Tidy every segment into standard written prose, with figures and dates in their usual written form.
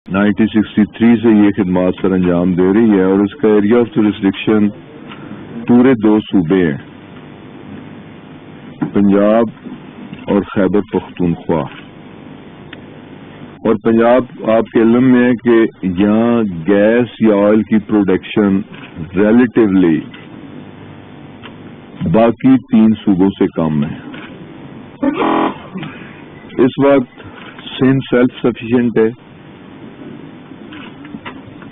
1963 سے یہ خدمات سر انجام دے رہی ہے، اور اس کا ایریا آف جورسڈکشن پورے 2 صوبے ہیں، پنجاب اور خیبر پختونخوا۔ اور پنجاب آپ کے علم میں ہے کہ یہاں گیس یا آئل کی پروڈکشن ریلیٹیولی باقی 3 صوبوں سے کم ہے۔ اس وقت سندھ سیلف سفیشینٹ ہے،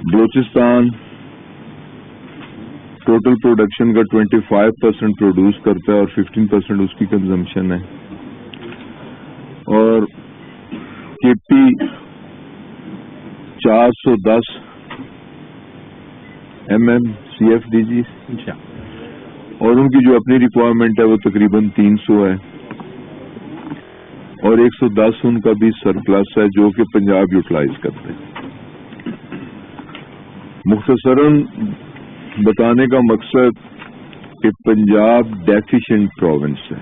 بلوچستان ٹوٹل پروڈکشن کا 25% پروڈیوس کرتا ہے اور 15% اس کی کنزمپشن ہے، اور کے پی 410 MMCFD اور ان کی جو اپنی ریکوائرمنٹ ہے وہ تقریباً 300 ہے، اور 110 ان کا بھی سرپلس ہے جو کہ پنجاب یوٹیلائز کرتے ہیں۔ مختصراً بتانے کا مقصد کہ پنجاب ڈیفیشینٹ پروونس ہے،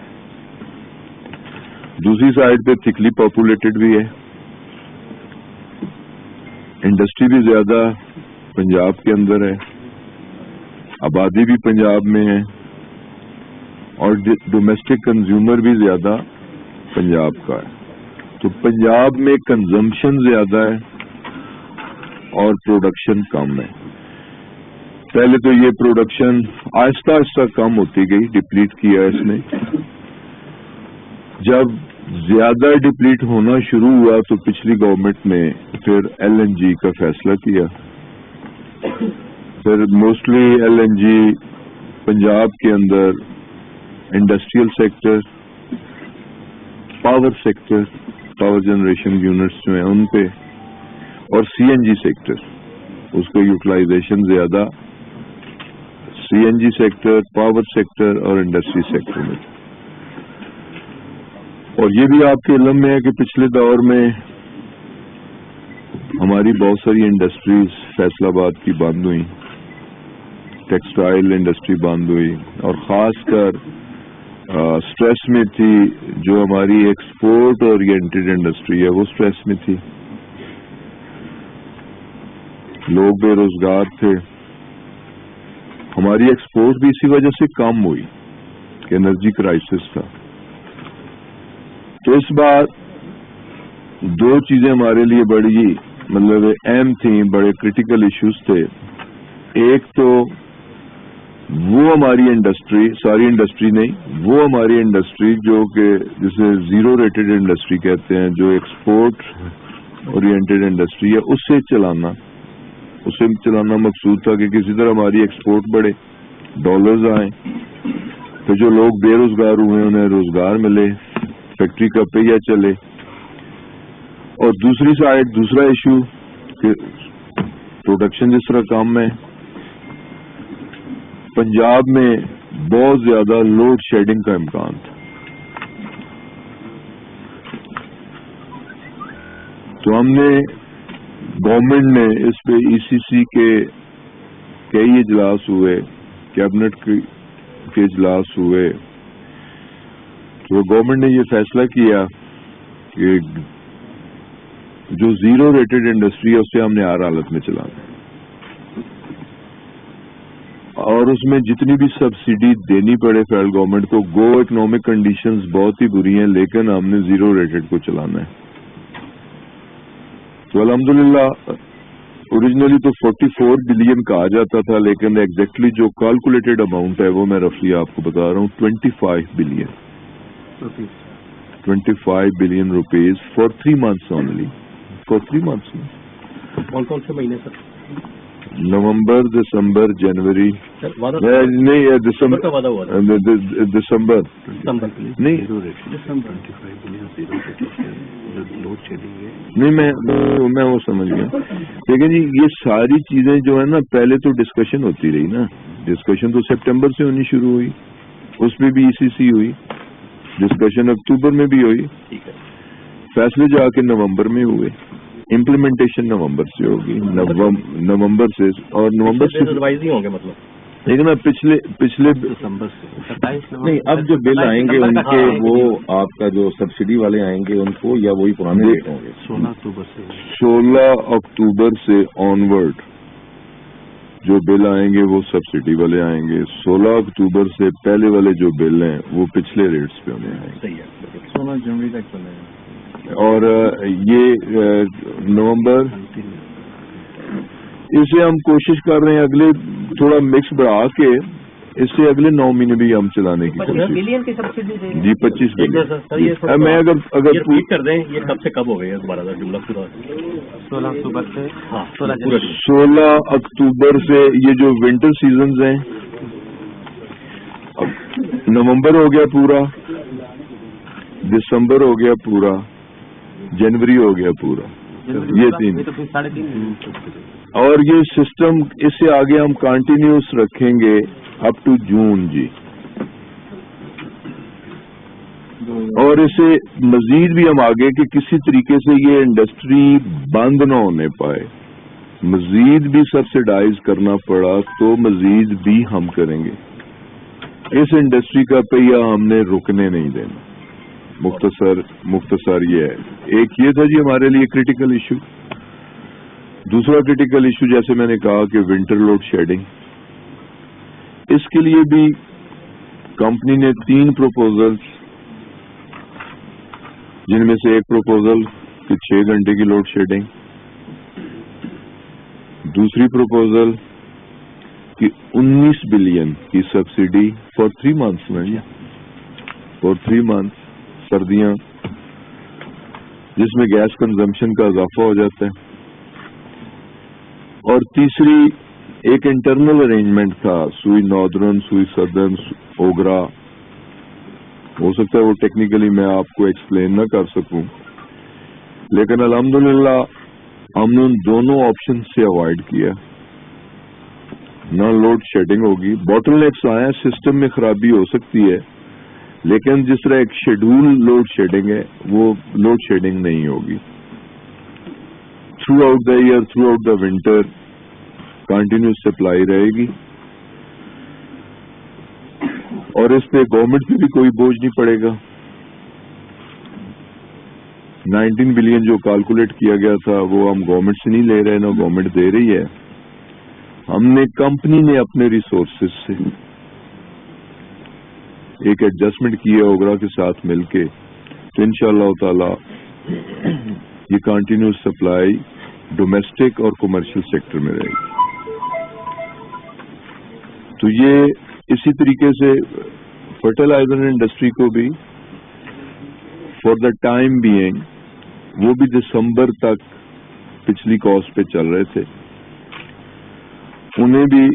دوسری سائڈ پہ تھکلی پاپولیٹڈ بھی ہے، انڈسٹری بھی زیادہ پنجاب کے اندر ہے، آبادی بھی پنجاب میں ہے، اور ڈومیسٹک کنزیومر بھی زیادہ پنجاب کا ہے۔ تو پنجاب میں کنزمپشن زیادہ ہے اور پروڈکشن کم ہے۔ پہلے تو یہ پروڈکشن آہستہ آہستہ کم ہوتی گئی، ڈپلیٹ کیا اس نے۔ جب زیادہ ڈپلیٹ ہونا شروع ہوا تو پچھلی گورنمنٹ نے پھر LNG کا فیصلہ کیا، پھر موسٹلی LNG پنجاب کے اندر industrial sector, power sector, power generation units میں ان پہ، اور CNG سیکٹر، اس کا یوٹیلائزیشن زیادہ CNG سیکٹر، پاور سیکٹر اور انڈسٹری سیکٹر میں۔ اور یہ بھی آپ کے علم میں ہے کہ پچھلے دور میں ہماری بہت ساری انڈسٹریز فیصل آباد کی بند ہوئی، ٹیکسٹائل انڈسٹری بند ہوئی، اور خاص کر سٹریس میں تھی جو ہماری ایکسپورٹ اورینٹڈ انڈسٹری ہے، وہ سٹریس میں تھی، لوگ بے روزگار تھے۔ ہماری ایکسپورٹ بھی اسی وجہ سے کم ہوئی کہ انرجی کرائسس تھا۔ تو اس بار 2 چیزیں ہمارے لیے بڑی مطلب اہم تھیں، بڑے کریٹیکل ایشوز تھے۔ ایک تو وہ ہماری انڈسٹری، ساری انڈسٹری نہیں، وہ ہماری انڈسٹری جو کہ جسے زیرو ریٹڈ انڈسٹری کہتے ہیں، جو ایکسپورٹ اورینٹڈ انڈسٹری ہے، اسے چلانا مقصود تھا کہ کسی طرح ہماری ایکسپورٹ بڑھے، ڈالرز آئیں، تو جو لوگ بے روزگار ہوئے انہیں روزگار ملے، فیکٹری کا پہیہ چلے۔ اور دوسری سائڈ دوسرا ایشو کہ پروڈکشن جس طرح کم ہے، پنجاب میں بہت زیادہ لوڈ شیڈنگ کا امکان تھا۔ تو ہم نے گورنمنٹ نے اس پہ ECC کے کئی اجلاس ہوئے، کیبنٹ کے اجلاس ہوئے، تو گورنمنٹ نے یہ فیصلہ کیا کہ جو زیرو ریٹڈ انڈسٹری ہے اسے ہم نے ہر حالت میں چلانا ہے، اور اس میں جتنی بھی سبسڈی دینی پڑے فیڈرل گورنمنٹ کو، گو اکنامک کنڈیشنز بہت ہی بری ہیں لیکن ہم نے زیرو ریٹڈ کو چلانا ہے۔ تو الحمدللہ اوریجنلی تو 44 بلین کہا جاتا تھا، لیکن ایگزیکٹلی جو کیلکولیٹڈ اماؤنٹ ہے وہ میں رفلی آپ کو بتا رہا ہوں، 25 billion rupees for 3 months only, for 3 months۔ کون سے مہینے سر؟ نومبر، دسمبر، جنوری، نہیں دسمبر کا وعدہ ہوا تھا، دسمبر نہیں، نہیں میں وہ سمجھ گیا۔ لیکن جی یہ ساری چیزیں جو ہے نا، پہلے تو ڈسکشن ہوتی رہی نا، ڈسکشن تو سپٹمبر سے ہونی شروع ہوئی، اس میں بھی ECC ہوئی، ڈسکشن اکتوبر میں بھی ہوئی، فیصلے جا کے نومبر میں ہوئے، امپلیمنٹیشن نومبر سے ہوگی، نومبر سے، اور نومبر سے ریوائز ہی ہوں گے، مطلب لیکن اب پچھلے دسمبر سے 27 نومبر نہیں، اب جو بل آئیں گے ان کے وہ آپ کا جو سبسڈی والے آئیں گے ان کو، یا وہی پرانے ریٹ ہوں گے؟ 16 اکتوبر سے 16 اکتوبر سے آنورڈ جو بل آئیں گے وہ سبسڈی والے آئیں گے. 16 اکتوبر سے پہلے والے جو بل ہیں وہ پچھلے ریٹس پہ ہونے آئیں گے. صحیح ہے، 16 جنوری تک چلے گا. اور یہ نومبر، اسے ہم کوشش کر رہے ہیں اگلے تھوڑا مکس بڑھا کے اس سے اگلے 9 مہینے بھی ہم چلانے کی کوشش. بلین کی سبسڈی دیں گے جی 25 بلین. میں اگر ریپیٹ کر دیں یہ کب سے کب ہو گئے دوبارہ جملہ پورا؟ 16 اکتوبر سے 16 اکتوبر سے یہ جو ونٹر سیزنز ہیں، اب نومبر ہو گیا پورا، دسمبر ہو گیا پورا، جنوری ہو گیا پورا، یہ 3. اور یہ سسٹم اس سے آگے ہم کنٹینیوس رکھیں گے اپ ٹو جون جی. اور اسے مزید بھی ہم آگے کہ کسی طریقے سے یہ انڈسٹری بند نہ ہونے پائے، مزید بھی سبسڈائز کرنا پڑا تو مزید بھی ہم کریں گے. اس انڈسٹری کا پہیہ ہم نے رکنے نہیں دینا. مختصر یہ ہے. ایک یہ تھا جی ہمارے لیے کریٹیکل ایشو. دوسرا کریٹیکل ایشو جیسے میں نے کہا کہ ونٹر لوڈ شیڈنگ، اس کے لیے بھی کمپنی نے 3 پروپوزلز، جن میں سے ایک پروپوزل کہ 6 گھنٹے کی لوڈ شیڈنگ، دوسری پروپوزل کہ 19 بلین کی سبسڈی فار 3 months میں، فار 3 months سردیاں، جس میں گیس کنزمپشن کا اضافہ ہو جاتا ہے. اور تیسری ایک انٹرنل ارینجمنٹ تھا، سوئی ناردرن، سوئی سدرن، اوگرا. ہو سکتا ہے وہ ٹیکنیکلی میں آپ کو ایکسپلین نہ کر سکوں، لیکن الحمدللہ ہم نے ان دونوں آپشن سے اوائڈ کیا. نہ لوڈ شیڈنگ ہوگی. باٹل نیکس آیا، سسٹم میں خرابی ہو سکتی ہے، لیکن جس طرح ایک شیڈول لوڈ شیڈنگ ہے وہ لوڈ شیڈنگ نہیں ہوگی. Throughout the year, throughout the winter continuous supply رہے گی، اور اس پہ گورنمنٹ پہ بھی کوئی بوجھ نہیں پڑے گا. 19 بلین جو کیلکولیٹ کیا گیا تھا وہ ہم گورنمنٹ سے نہیں لے رہے، نہ گورنمنٹ دے رہی ہے. ہم نے کمپنی نے اپنے ریسورسز سے ایک ایڈجسٹمنٹ کی ہے اوگرا کے ساتھ مل کے، تو انشاءاللہ تعالی یہ کنٹینیوس سپلائی ڈومیسٹک اور کمرشل سیکٹر میں رہے گی. تو یہ اسی طریقے سے فرٹیلائزر انڈسٹری کو بھی فار دا ٹائم بینگ، وہ بھی دسمبر تک پچھلی کاسٹ پہ چل رہے تھے، انہیں بھی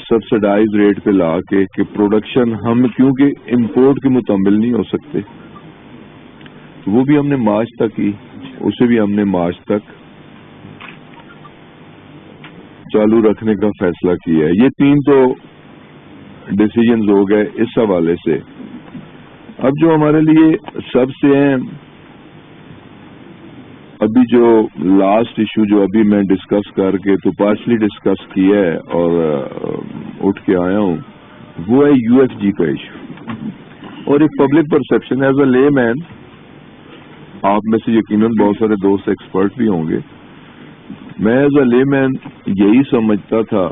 سبسڈائز ریٹ پہ لا کے کہ پروڈکشن ہم کیونکہ امپورٹ کے متحمل نہیں ہو سکتے، وہ بھی ہم نے مارچ تک کی، اسے بھی ہم نے مارچ تک چالو رکھنے کا فیصلہ کیا ہے. یہ 3 تو ڈیسیجنز ہو گئے اس حوالے سے. اب جو ہمارے لیے سب سے اہم ابھی جو لاسٹ ایشو جو ابھی میں ڈسکس کر کے تو پارشلی ڈسکس کیا ہے اور اٹھ کے آیا ہوں، وہ ہے UFG کا ایشو. اور ایک پبلک پرسپشن ایز اے لے مین، آپ میں سے یقیناً بہت سارے دوست ایکسپرٹ بھی ہوں گے، میں ایز اے لے مین یہی سمجھتا تھا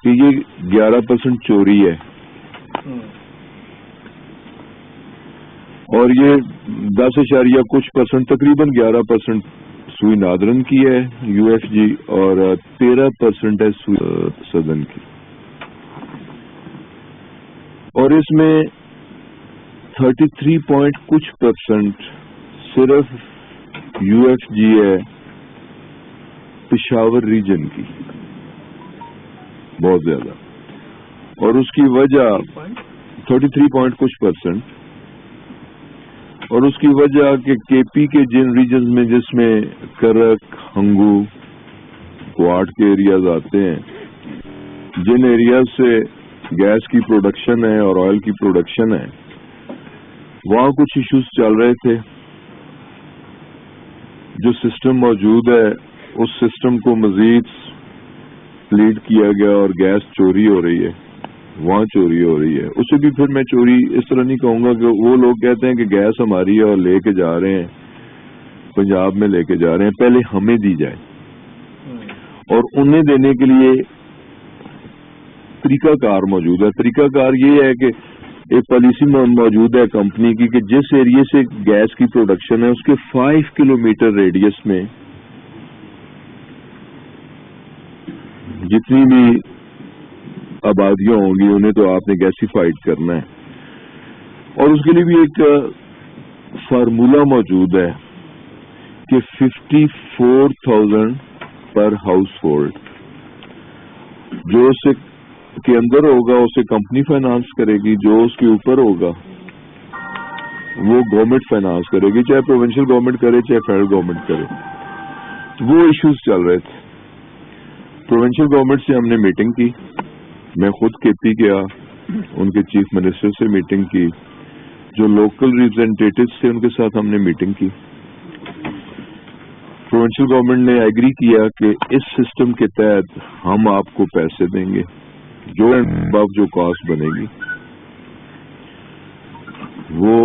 کہ یہ 11% چوری ہے، اور یہ 10 کچھ پرسنٹ تقریباً 11% سوئی نادرن کی ہے UFG، اور 13% ہے سوئی سدن کی. اور اس میں 33 کچھ % صرف UFG ہے پشاور ریجن کی، بہت زیادہ. اور اس کی وجہ 33 کچھ %، اور اس کی وجہ کہ KP کے جن ریجنز میں جس میں کرک، ہنگو، کوارٹ کے ایریاز آتے ہیں، جن ایریاز سے گیس کی پروڈکشن ہے اور آئل کی پروڈکشن ہے، وہاں کچھ ایشوز چل رہے تھے. جو سسٹم موجود ہے اس سسٹم کو مزید لیڈ کیا گیا اور گیس چوری ہو رہی ہے، وہاں چوری ہو رہی ہے، اسے بھی پھر میں چوری اس طرح نہیں کہوں گا کہ وہ لوگ کہتے ہیں کہ گیس ہماری ہے اور لے کے جا رہے ہیں، پنجاب میں لے کے جا رہے ہیں، پہلے ہمیں دی جائے اور انہیں دینے کے لیے طریقہ کار موجود ہے۔ طریقہ کار یہ ہے کہ ایک پالیسی موجود ہے کمپنی کی کہ جس ایریے سے گیس کی پروڈکشن ہے اس کے 5 کلومیٹر ریڈیس میں جتنی بھی آبادیاں ہوں گی انہیں تو آپ نے گیسیفائڈ کرنا ہے، اور اس کے لیے بھی ایک فارمولا موجود ہے کہ 54,000 پر ہاؤس ہولڈ جو اس کے اندر ہوگا اسے کمپنی فائنانس کرے گی، جو اس کے اوپر ہوگا وہ گورنمنٹ فائنانس کرے گی، چاہے پروونشل گورنمنٹ کرے چاہے فیڈرل گورنمنٹ کرے۔ وہ ایشوز چل رہے تھے، پروونشل گورنمنٹ سے ہم نے میٹنگ کی، میں خود کھیتی گیا، ان کے چیف منسٹر سے میٹنگ کی، جو لوکل ریپرزینٹیٹیوز تھے ان کے ساتھ ہم نے میٹنگ کی۔ پروونشل گورنمنٹ نے ایگری کیا کہ اس سسٹم کے تحت ہم آپ کو پیسے دیں گے، جو کاسٹ بنے گی وہ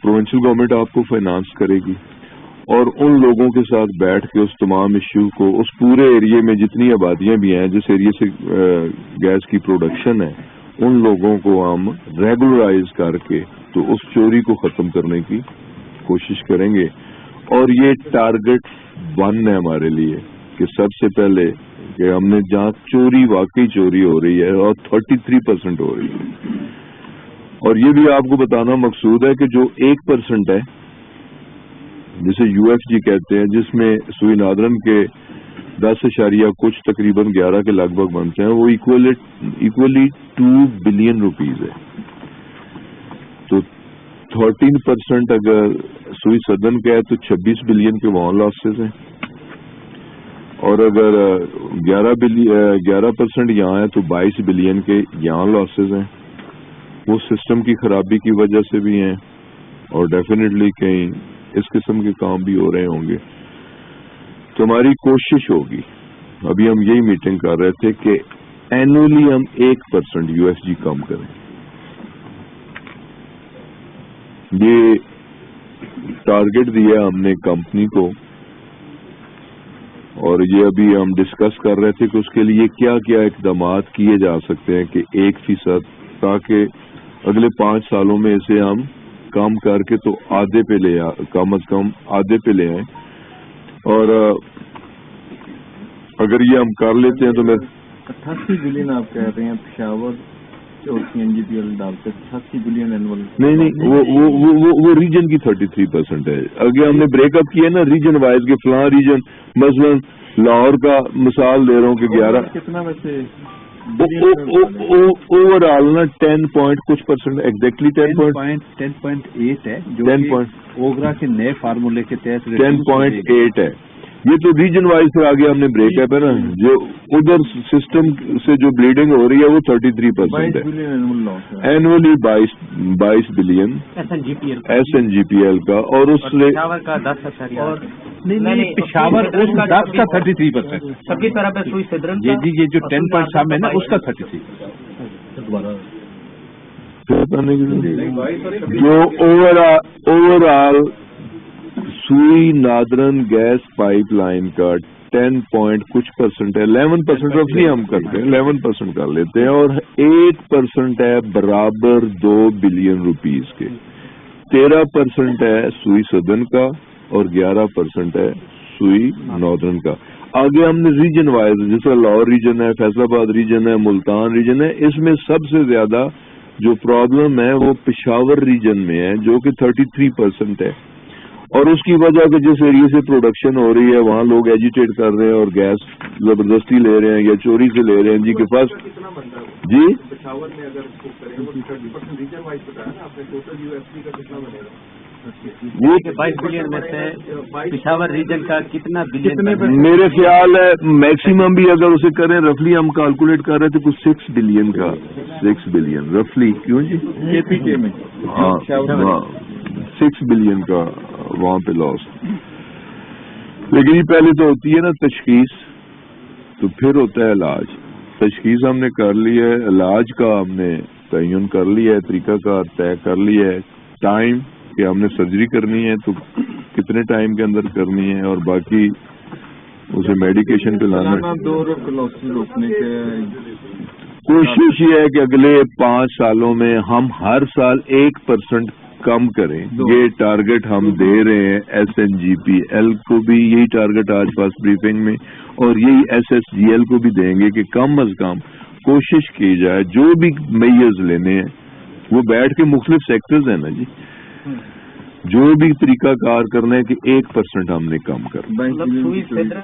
پروونشل گورنمنٹ آپ کو فائنانس کرے گی، اور ان لوگوں کے ساتھ بیٹھ کے اس تمام ایشو کو اس پورے ایریے میں جتنی آبادیاں بھی ہیں جس ایریے سے گیس کی پروڈکشن ہے ان لوگوں کو ہم ریگولرائز کر کے تو اس چوری کو ختم کرنے کی کوشش کریں گے۔ اور یہ ٹارگٹ 1 ہے ہمارے لیے کہ سب سے پہلے کہ ہم نے جہاں چوری واقعی چوری ہو رہی ہے اور 33% ہو رہی ہے، اور یہ بھی آپ کو بتانا مقصود ہے کہ جو 1% ہے جسے UFG کہتے ہیں، جس میں سوئی نادرن کے 10 کچھ تقریباً 11 کے لگ بھگ بنتے ہیں، وہ ایکولی 2 بلین روپیز ہے۔ تو 13% اگر سوئی سدن کا ہے تو 26 بلین کے وہاں لاسز ہیں، اور اگر 11% یہاں ہے تو 22 بلین کے یہاں لاسز ہیں۔ وہ سسٹم کی خرابی کی وجہ سے بھی ہیں اور ڈیفینیٹلی کہیں اس قسم کے کام بھی ہو رہے ہوں گے۔ تو ہماری کوشش ہوگی، ابھی ہم یہی میٹنگ کر رہے تھے کہ اینولی ہم 1% UFG کم کریں۔ یہ ٹارگٹ دیا ہم نے کمپنی کو، اور یہ ابھی ہم ڈسکس کر رہے تھے کہ اس کے لیے کیا کیا اقدامات کیے جا سکتے ہیں کہ 1%، تاکہ اگلے 5 سالوں میں اسے ہم کم کر کے تو آدھے پہ لے کم از کم آدھے پہ لے آئیں۔ اور اگر یہ ہم کر لیتے ہیں تو میں 88 بلین آپ کہہ رہے ہیں پشاور اور CNGPL ڈال کے 88 بلین اینول؟ نہیں، وہ ریجن کی 33% ہے۔ اگر ہم نے بریک اپ کیا نا ریجن وائز کے فلاں ریجن، مثلا لاہور کا مثال دے رہا ہوں کہ 11 کتنا ویسے اوور آل نا 10 کچھ پرسنٹ ایگزیکٹلی 10.8 ہے، جو اوگرا کے نئے فارمولے کے تحت 10.8 ہے۔ یہ تو ریجن وائز سے آگے ہم نے بریک اپ ہے نا، جو ادھر سسٹم سے جو بلیڈنگ ہو رہی ہے وہ 33% ہے، اینولی 22 بلین SNGPL کا، اور اس سے نہیں پشاور اس 10 کا 33%، سب کی طرف ہے سوئی صدرن یہ جو 10.7 ہے نا اس کا 33%۔ جو اوور آل سوئی نادرن گیس پائپ لائن کا 10 کچھ پرسنٹ ہے، 11% رفلی ہم کرتے ہیں، 11% کر لیتے ہیں، اور 8% ہے برابر 2 بلین روپیز کے، 13% ہے سوئی سدن کا، اور 11% ہے سوئی ناردرن کا۔ آگے ہم نے ریجن وائز، جس طرح لاہور ریجن ہے، فیصل آباد ریجن ہے، ملتان ریجن ہے، اس میں سب سے زیادہ جو پرابلم ہے وہ پشاور ریجن میں ہے جو کہ 33% ہے، اور اس کی وجہ کہ جس ایریے سے پروڈکشن ہو رہی ہے وہاں لوگ ایجیٹیٹ کر رہے ہیں اور گیس زبردستی لے رہے ہیں یا چوری سے لے رہے ہیں جی کے پاس جی پشاور میں اگر ریجن وائز بتایا نا آپ نے، ٹوٹل UFG کا کتنا بنے گا؟ وہ 22 بلین میں سے پشاور ریجن کا کتنا بلین؟ میرے خیال ہے میکسیمم بھی اگر اسے کریں رفلی ہم کیلکولیٹ کر رہے تھے کچھ 6 بلین کا، 6 بلین رفلی، کیوں جی KPK میں؟ ہاں 6 بلین کا وہاں پہ لاس۔ لیکن یہ پہلے تو ہوتی ہے نا تشخیص، تو پھر ہوتا ہے علاج. تشخیص ہم نے کر لی ہے, علاج کا ہم نے تعین کر لیا ہے, طریقہ کار طے کر لیا ہے, ٹائم کہ ہم نے سرجری کرنی ہے تو کتنے ٹائم کے اندر کرنی ہے, اور باقی اسے میڈیکیشن پلانا. روکنے کے کوشش یہ ہے کہ اگلے 5 سالوں میں ہم ہر سال 1% کم کریں. یہ ٹارگٹ ہم دے رہے ہیں SNGPL کو بھی, یہی ٹارگٹ آج فرسٹ بریفنگ میں, اور یہی SSGL کو بھی دیں گے کہ کم از کم کوشش کی جائے جو بھی میئرز لینے ہیں وہ بیٹھ کے مختلف سیکٹرز ہیں نا جی, جو بھی طریقہ کار کرنا ہے کہ 1% ہم نے کم کرنا.